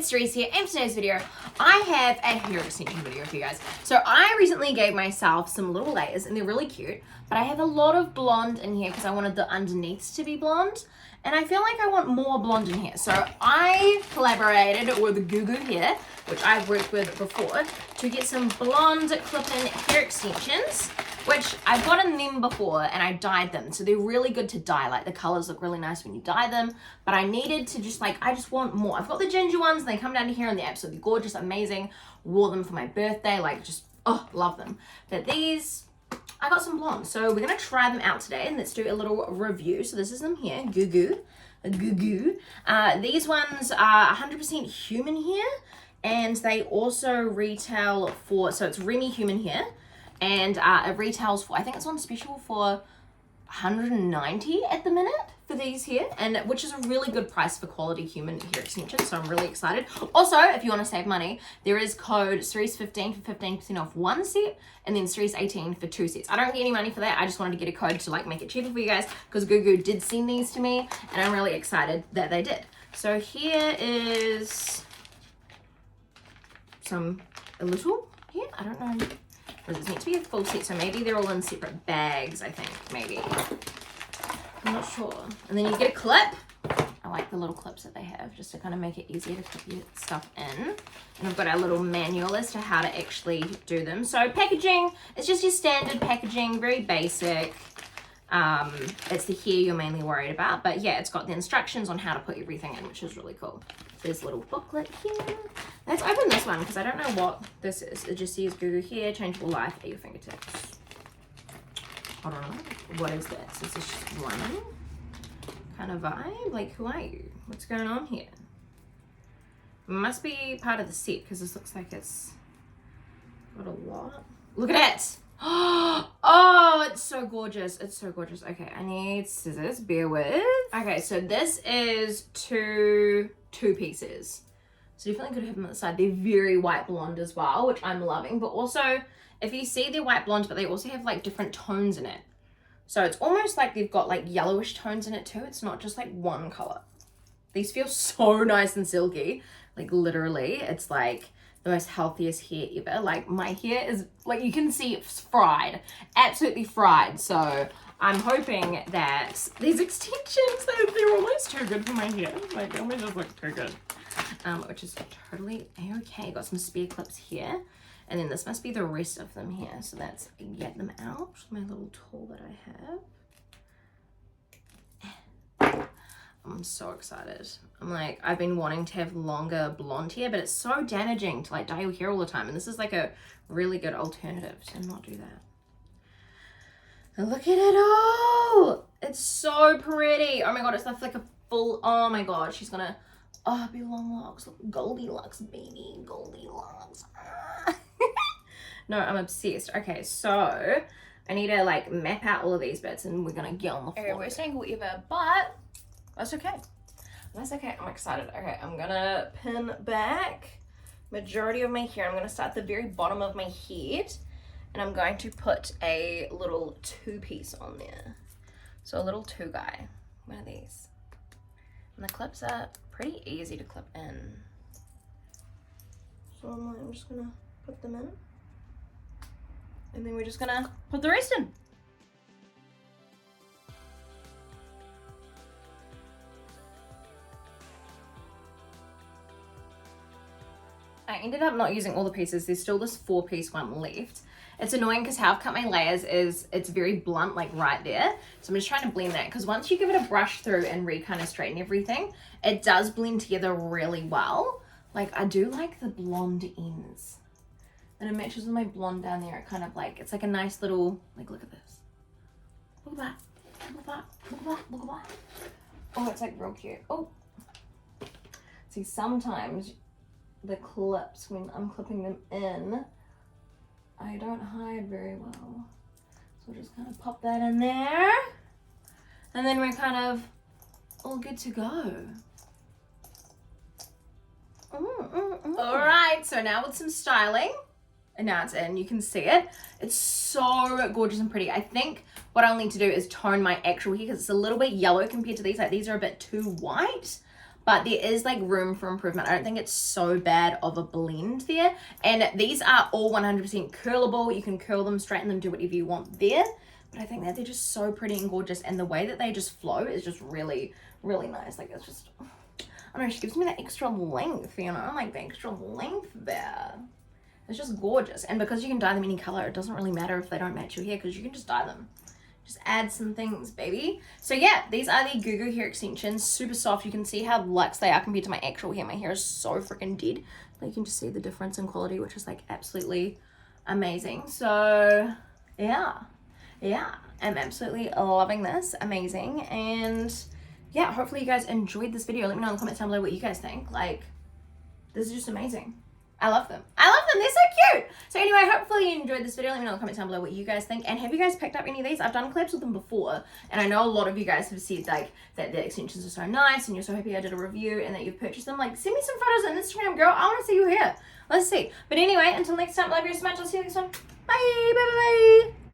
it's Cerise here, and today's video, I have a hair extension video for you guys. So I recently gave myself some little layers, and they're really cute, but I have a lot of blonde in here because I wanted the underneaths to be blonde, and I feel like I want more blonde in here. So I collaborated with Goo Goo Hair, which I've worked with before, to get some blonde clip-in hair extensions, which I've gotten them before and I dyed them. So they're really good to dye. Like the colors look really nice when you dye them, but I needed to just I just want more. I've got the ginger ones and they come down to here and they're absolutely gorgeous, amazing. Wore them for my birthday, love them. But these, I got some blonde. So we're gonna try them out today and let's do a little review. So this is them here, Goo Goo. These ones are 100% human hair, and they also retail for, so it's Remy human hair, and it retails for, I think it's on special for $190 at the minute for these here, and which is a really good price for quality human hair extensions, so I'm really excited. Also, if you want to save money, there is code Cerise15 for 15% off one set, and then Cerise18 for 2 sets. I don't get any money for that, I just wanted to get a code to make it cheaper for you guys, because Goo Goo did send these to me, and I'm really excited that they did. So here is a little here, I don't know. It's meant to be a full set, so maybe they're all in separate bags, I think, maybe. I'm not sure. And then you get a clip. I like the little clips that they have, just to kind of make it easier to clip your stuff in. And I've got a little manual as to how to actually do them. So packaging, it's just your standard packaging, very basic. It's the hair you're mainly worried about, but yeah, it's got the instructions on how to put everything in, which is really cool. There's a little booklet here. Let's open this one because I don't know what this is. It just says Goo Goo Hair, changeable life at your fingertips. I don't know. What is this? Is this just one kind of vibe? Like, who are you? What's going on here? It must be part of the set because this looks like it's got a lot. Look at it! Oh, it's so gorgeous. It's so gorgeous. Okay, I need scissors. Bear with. Okay, so this is two pieces. So definitely could have them on the side. They're very white blonde as well, which I'm loving. But also, if you see, they're white blonde, but they also have different tones in it. So it's almost like they've got yellowish tones in it too. It's not just one color. These feel so nice and silky. Literally, it's the most healthiest hair ever. My hair is you can see it's fried, absolutely fried. So I'm hoping that these extensions, they're almost too good for my hair. They almost just look too good. Which is totally okay. Got some spare clips here, and then this must be the rest of them here. So let's get them out. My little tool that I have. I'm so excited. I've been wanting to have longer blonde hair, but it's so damaging to dye your hair all the time. And this is a really good alternative to not do that. And look at it all. It's so pretty. Oh my God, it's a full, oh my God, she's gonna, be long locks. Goldilocks, baby, Goldilocks. No, I'm obsessed. Okay, so I need to map out all of these bits and we're gonna get on the floor. Okay, worst angle ever, but that's okay. That's okay. I'm excited. Okay, I'm gonna pin back majority of my hair. I'm gonna start at the very bottom of my head, and I'm going to put a little 2-piece on there. So a little 2 guy. One of these. And the clips are pretty easy to clip in. So I'm just gonna put them in, and then we're just gonna put the rest in. I ended up not using all the pieces. There's still this 4-piece one left. It's annoying because how I've cut my layers is it's very blunt, right there. So I'm just trying to blend that because once you give it a brush through and kind of straighten everything, it does blend together really well. I do like the blonde ends. And it matches with my blonde down there. It kind of it's a nice little, look at this. Look at that. Look at that. Look at that. Look at that. Oh, it's real cute. Oh. See, sometimes the clips, when I'm clipping them in, I don't hide very well. So we'll just kind of pop that in there. And then we're kind of all good to go. All right, so now with some styling, and now it's in, you can see it. It's so gorgeous and pretty. I think what I'll need to do is tone my actual hair because it's a little bit yellow compared to these. These are a bit too white. but there is like room for improvement. I don't think it's so bad of a blend there. And these are all 100% curlable. You can curl them, straighten them, do whatever you want there. But I think that they're just so pretty and gorgeous, and the way that they just flow is just really, really nice. Like, it's just, I don't know, she gives me that extra length, you know, like the extra length there. It's just gorgeous. And because you can dye them any color, it doesn't really matter if they don't match your hair, because you can just dye them. Just add some things, baby. So yeah, these are the Goo Goo hair extensions. Super soft. You can see how luxe they are compared to my actual hair. My hair is so freaking dead. But you can just see the difference in quality, which is like absolutely amazing. So yeah, I'm absolutely loving this. Amazing. And yeah, hopefully you guys enjoyed this video. Let me know in the comments down below what you guys think. Like, this is just amazing. I love them. I love them. They're so cute. So anyway, hopefully you enjoyed this video. Let me know in the comments down below what you guys think. And have you guys picked up any of these? I've done collabs with them before. And I know a lot of you guys have said like that the extensions are so nice and you're so happy I did a review and that you've purchased them. Like, send me some photos on Instagram, girl. I want to see your hair. Let's see. But anyway, until next time, love you so much. I'll see you next one. Bye. Bye. Bye. Bye.